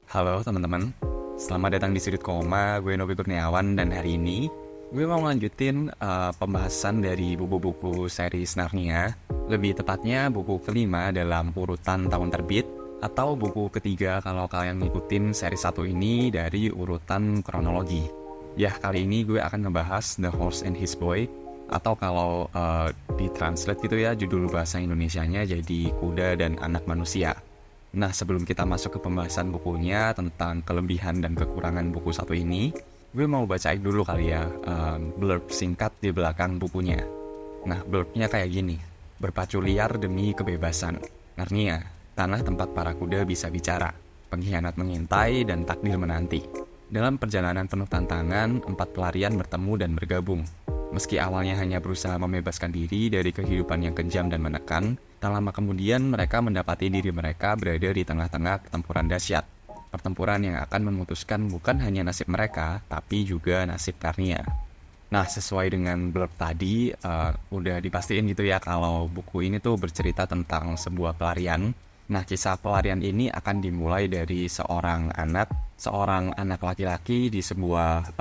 Halo teman-teman, selamat datang di Sudut Koma. Gue Novi Kurniawan dan hari ini gue mau ngelanjutin pembahasan dari buku-buku series Narnia. Lebih tepatnya buku kelima dalam urutan tahun terbit, atau buku ketiga kalau kalian ngikutin seri satu ini dari urutan kronologi. Ya, kali ini gue akan ngebahas The Horse and His Boy, atau kalau ditranslate gitu ya, judul bahasa Indonesianya jadi Kuda dan Anak Manusia. Nah, sebelum kita masuk ke pembahasan bukunya tentang kelebihan dan kekurangan buku satu ini, gue mau bacain dulu kali ya blurb singkat di belakang bukunya. Nah, blurbnya kayak gini. Berpacu liar demi kebebasan. Narnia, tanah tempat para kuda bisa bicara. Pengkhianat mengintai dan takdir menanti. Dalam perjalanan penuh tantangan, 4 pelarian bertemu dan bergabung. Meski awalnya hanya berusaha membebaskan diri dari kehidupan yang kejam dan menekan, tak lama kemudian mereka mendapati diri mereka berada di tengah-tengah pertempuran dahsyat. Pertempuran yang akan memutuskan bukan hanya nasib mereka, tapi juga nasib Narnia. Nah, sesuai dengan blurb tadi, udah dipastiin gitu ya kalau buku ini tuh bercerita tentang sebuah pelarian. Nah, kisah pelarian ini akan dimulai dari seorang anak laki-laki di sebuah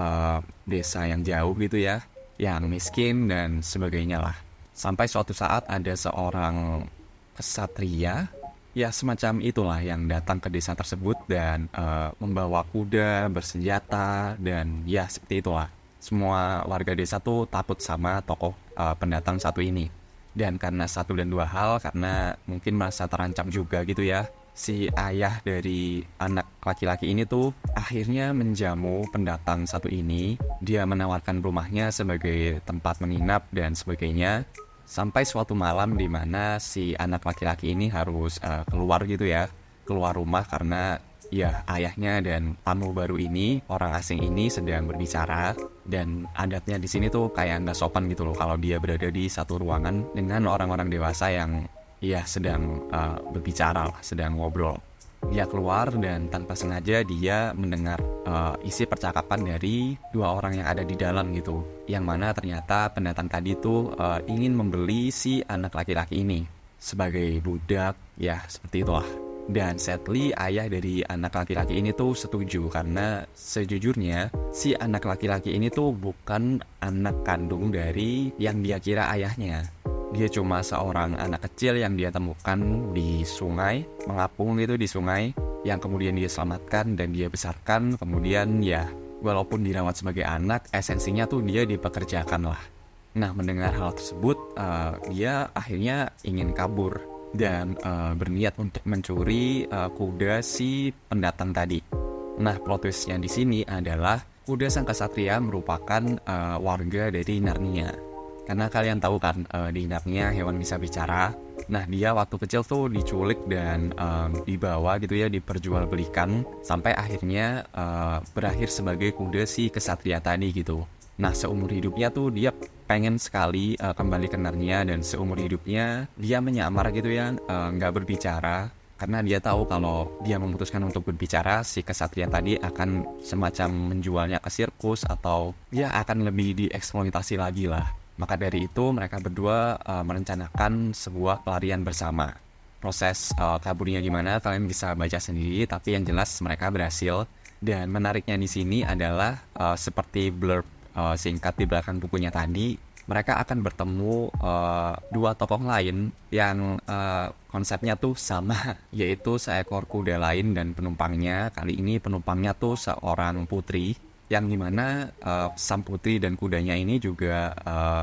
desa yang jauh gitu ya, yang miskin dan sebagainya lah. Sampai suatu saat ada seorang kesatria, ya semacam itulah, yang datang ke desa tersebut dan membawa kuda, bersenjata, dan ya seperti itulah. Semua warga desa tuh takut sama tokoh pendatang satu ini. Dan karena satu dan dua hal, karena mungkin merasa terancam juga gitu ya, si ayah dari anak laki-laki ini tuh akhirnya menjamu pendatang satu ini. Dia menawarkan rumahnya sebagai tempat menginap dan sebagainya. Sampai suatu malam di mana si anak laki-laki ini harus keluar gitu ya, keluar rumah karena ya ayahnya dan tamu baru ini, orang asing ini sedang berbicara. Dan adatnya di sini tuh kayak nggak sopan gitu loh kalau dia berada di satu ruangan dengan orang-orang dewasa yang ya sedang berbicara lah, sedang ngobrol. Dia keluar dan tanpa sengaja dia mendengar isi percakapan dari dua orang yang ada di dalam gitu. Yang mana ternyata pendatang tadi tuh ingin membeli si anak laki-laki ini sebagai budak, ya seperti itulah. Dan sadly ayah dari anak laki-laki ini tuh setuju karena sejujurnya si anak laki-laki ini tuh bukan anak kandung dari yang dia kira ayahnya. Dia cuma seorang anak kecil yang dia temukan di sungai, mengapung gitu di sungai, yang kemudian dia selamatkan dan dia besarkan. Kemudian ya, walaupun dirawat sebagai anak, esensinya tuh dia dipekerjakan lah. Nah, mendengar hal tersebut, dia akhirnya ingin kabur dan berniat untuk mencuri kuda si pendatang tadi. Nah, plot twistnya di sini adalah kuda sang kesatria merupakan warga dari Narnia. Karena kalian tahu kan, di Narnia hewan bisa bicara. Nah, dia waktu kecil tuh diculik dan dibawa gitu ya, diperjualbelikan. Sampai akhirnya berakhir sebagai kuda si kesatria tadi gitu. Nah, seumur hidupnya tuh dia pengen sekali kembali ke Narnia. Dan seumur hidupnya dia menyamar gitu ya, nggak berbicara. Karena dia tahu kalau dia memutuskan untuk berbicara, si kesatria tadi akan semacam menjualnya ke sirkus, atau dia akan lebih dieksploitasi lagi lah. Maka dari itu mereka berdua merencanakan sebuah pelarian bersama. Proses kaburnya gimana kalian bisa baca sendiri, tapi yang jelas mereka berhasil. Dan menariknya di sini adalah seperti blurb singkat di belakang bukunya tadi, mereka akan bertemu dua tokoh lain yang konsepnya tuh sama, yaitu seekor kuda lain dan penumpangnya. Kali ini penumpangnya tuh seorang putri, yang dimana sang putri dan kudanya ini juga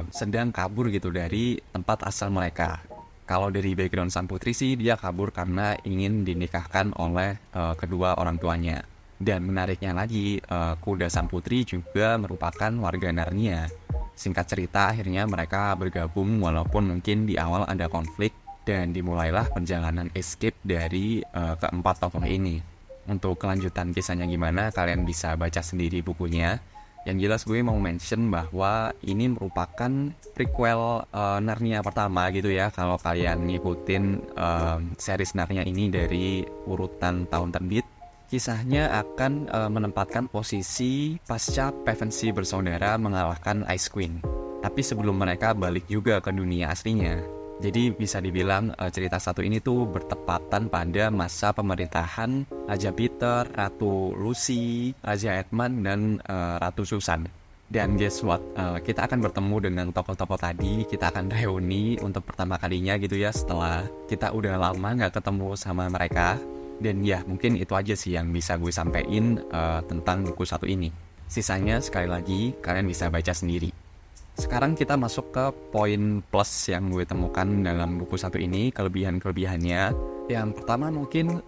sedang kabur gitu dari tempat asal mereka. Kalau dari background sang putri sih, dia kabur karena ingin dinikahkan oleh kedua orang tuanya. Dan menariknya lagi, kuda sang putri juga merupakan warga Narnia. Singkat cerita, akhirnya mereka bergabung walaupun mungkin di awal ada konflik, dan dimulailah perjalanan escape dari keempat tokoh ini. Untuk kelanjutan kisahnya gimana, kalian bisa baca sendiri bukunya. Yang jelas gue mau mention bahwa ini merupakan prequel Narnia pertama gitu ya. Kalau kalian ngikutin series Narnia ini dari urutan tahun terbit, kisahnya akan menempatkan posisi pasca Pevensie bersaudara mengalahkan Ice Queen. Tapi sebelum mereka balik juga ke dunia aslinya. Jadi bisa dibilang cerita satu ini tuh bertepatan pada masa pemerintahan Raja Peter, Ratu Lucy, Raja Edmund, dan Ratu Susan. Dan guess what, kita akan bertemu dengan tokoh-tokoh tadi, kita akan reuni untuk pertama kalinya gitu ya setelah kita udah lama gak ketemu sama mereka. Dan ya mungkin itu aja sih yang bisa gue sampein tentang buku satu ini. Sisanya sekali lagi kalian bisa baca sendiri. Sekarang kita masuk ke poin plus yang gue temukan dalam buku satu ini, kelebihan-kelebihannya. Yang pertama mungkin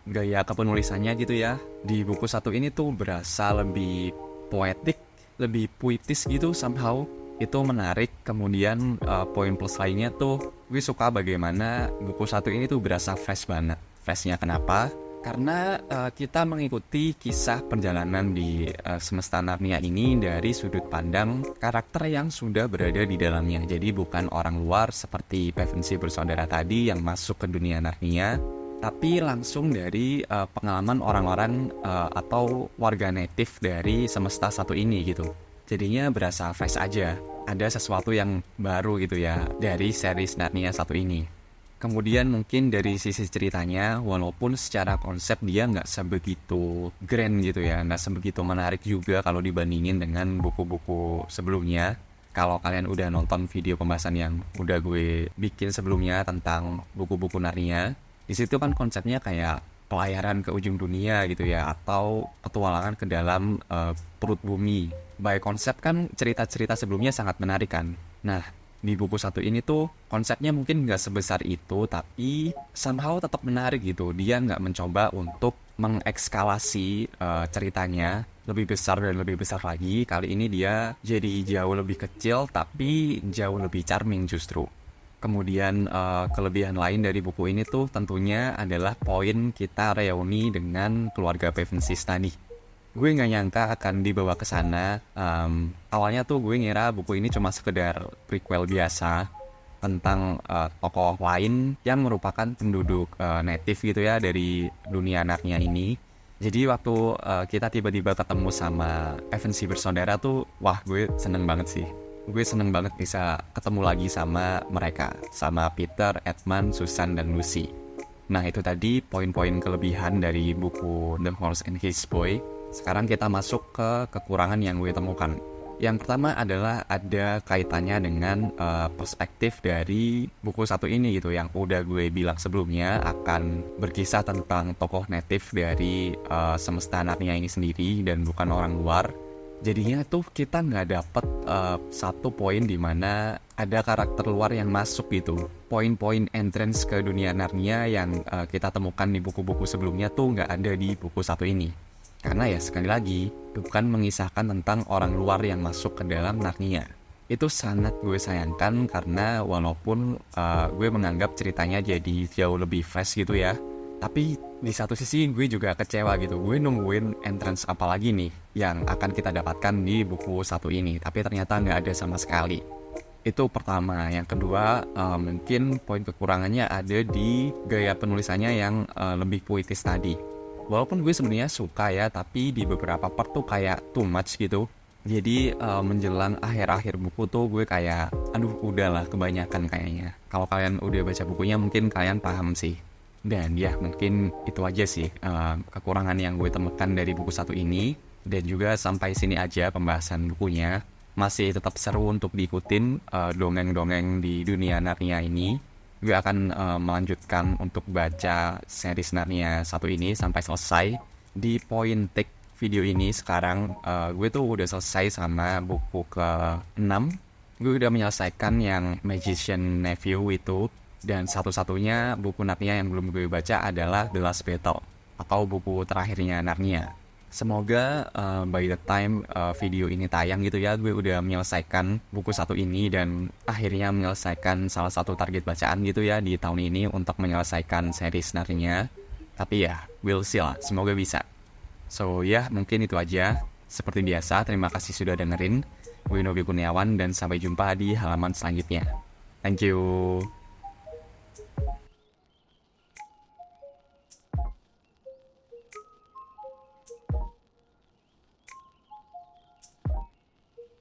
gaya kepenulisannya gitu ya. Di buku satu ini tuh berasa lebih poetik, lebih puitis gitu somehow. Itu menarik. Kemudian poin plus lainnya tuh gue suka bagaimana buku satu ini tuh berasa fresh banget. Freshnya kenapa? Karena kita mengikuti kisah perjalanan di semesta Narnia ini dari sudut pandang karakter yang sudah berada di dalamnya. Jadi bukan orang luar seperti Pevensie bersaudara tadi yang masuk ke dunia Narnia, tapi langsung dari pengalaman orang-orang atau warga native dari semesta satu ini gitu. Jadinya berasa fresh aja. Ada sesuatu yang baru gitu ya dari series Narnia satu ini. Kemudian mungkin dari sisi ceritanya, walaupun secara konsep dia nggak sebegitu grand gitu ya, nggak sebegitu menarik juga kalau dibandingin dengan buku-buku sebelumnya. Kalau kalian udah nonton video pembahasan yang udah gue bikin sebelumnya tentang buku-buku Narnia, di situ kan konsepnya kayak pelayaran ke ujung dunia gitu ya, atau petualangan ke dalam perut bumi. By konsep kan cerita-cerita sebelumnya sangat menarik kan. Nah, di buku satu ini tuh konsepnya mungkin nggak sebesar itu, tapi somehow tetap menarik gitu. Dia nggak mencoba untuk mengekskalasi ceritanya lebih besar dan lebih besar lagi. Kali ini dia jadi jauh lebih kecil tapi jauh lebih charming justru. Kemudian kelebihan lain dari buku ini tuh tentunya adalah poin kita reuni dengan keluarga Pevensie tadi. Gue nggak nyangka akan dibawa ke sana. Awalnya tuh gue ngira buku ini cuma sekedar prequel biasa tentang tokoh lain yang merupakan penduduk native gitu ya dari dunia Narnia ini. Jadi waktu kita tiba-tiba ketemu sama Pevensie bersaudara tuh, wah gue seneng banget sih. Gue seneng banget bisa ketemu lagi sama mereka, sama Peter, Edmund, Susan, dan Lucy. Nah itu tadi poin-poin kelebihan dari buku The Horse and His Boy. Sekarang kita masuk ke kekurangan yang gue temukan. Yang pertama adalah ada kaitannya dengan perspektif dari buku satu ini gitu, yang udah gue bilang sebelumnya akan berkisah tentang tokoh native dari semesta Narnia ini sendiri dan bukan orang luar. Jadinya tuh kita nggak dapet satu poin di mana ada karakter luar yang masuk gitu. Poin-poin entrance ke dunia Narnia yang kita temukan di buku-buku sebelumnya tuh nggak ada di buku satu ini. Karena ya sekali lagi, bukan mengisahkan tentang orang luar yang masuk ke dalam Narnia. Itu sangat gue sayangkan karena walaupun gue menganggap ceritanya jadi jauh lebih fresh gitu ya, tapi di satu sisi gue juga kecewa gitu. Gue nungguin entrance apa lagi nih yang akan kita dapatkan di buku satu ini, tapi ternyata nggak ada sama sekali. Itu pertama. Yang kedua, mungkin poin kekurangannya ada di gaya penulisannya yang lebih puitis tadi. Walaupun gue sebenarnya suka ya, tapi di beberapa part tuh kayak too much gitu. Jadi menjelang akhir-akhir buku tuh gue kayak, aduh udahlah kebanyakan kayaknya. Kalau kalian udah baca bukunya mungkin kalian paham sih. Dan ya mungkin itu aja sih kekurangan yang gue temukan dari buku satu ini. Dan juga sampai sini aja pembahasan bukunya. Masih tetap seru untuk diikutin dongeng-dongeng di dunia Narnia ini. Gue akan melanjutkan untuk baca series Narnia satu ini sampai selesai. Di poin take video ini sekarang gue tuh udah selesai sama buku ke-6. Gue udah menyelesaikan yang Magician Nephew itu. Dan satu-satunya buku Narnia yang belum gue baca adalah The Last Battle, atau buku terakhirnya Narnia. Semoga by the time video ini tayang gitu ya, gue udah menyelesaikan buku satu ini dan akhirnya menyelesaikan salah satu target bacaan gitu ya di tahun ini untuk menyelesaikan series Narnia. Tapi ya, we'll see lah, semoga bisa. So ya, mungkin itu aja. Seperti biasa, terima kasih sudah dengerin. Gue Novi Kurniawan dan sampai jumpa di halaman selanjutnya. Thank you.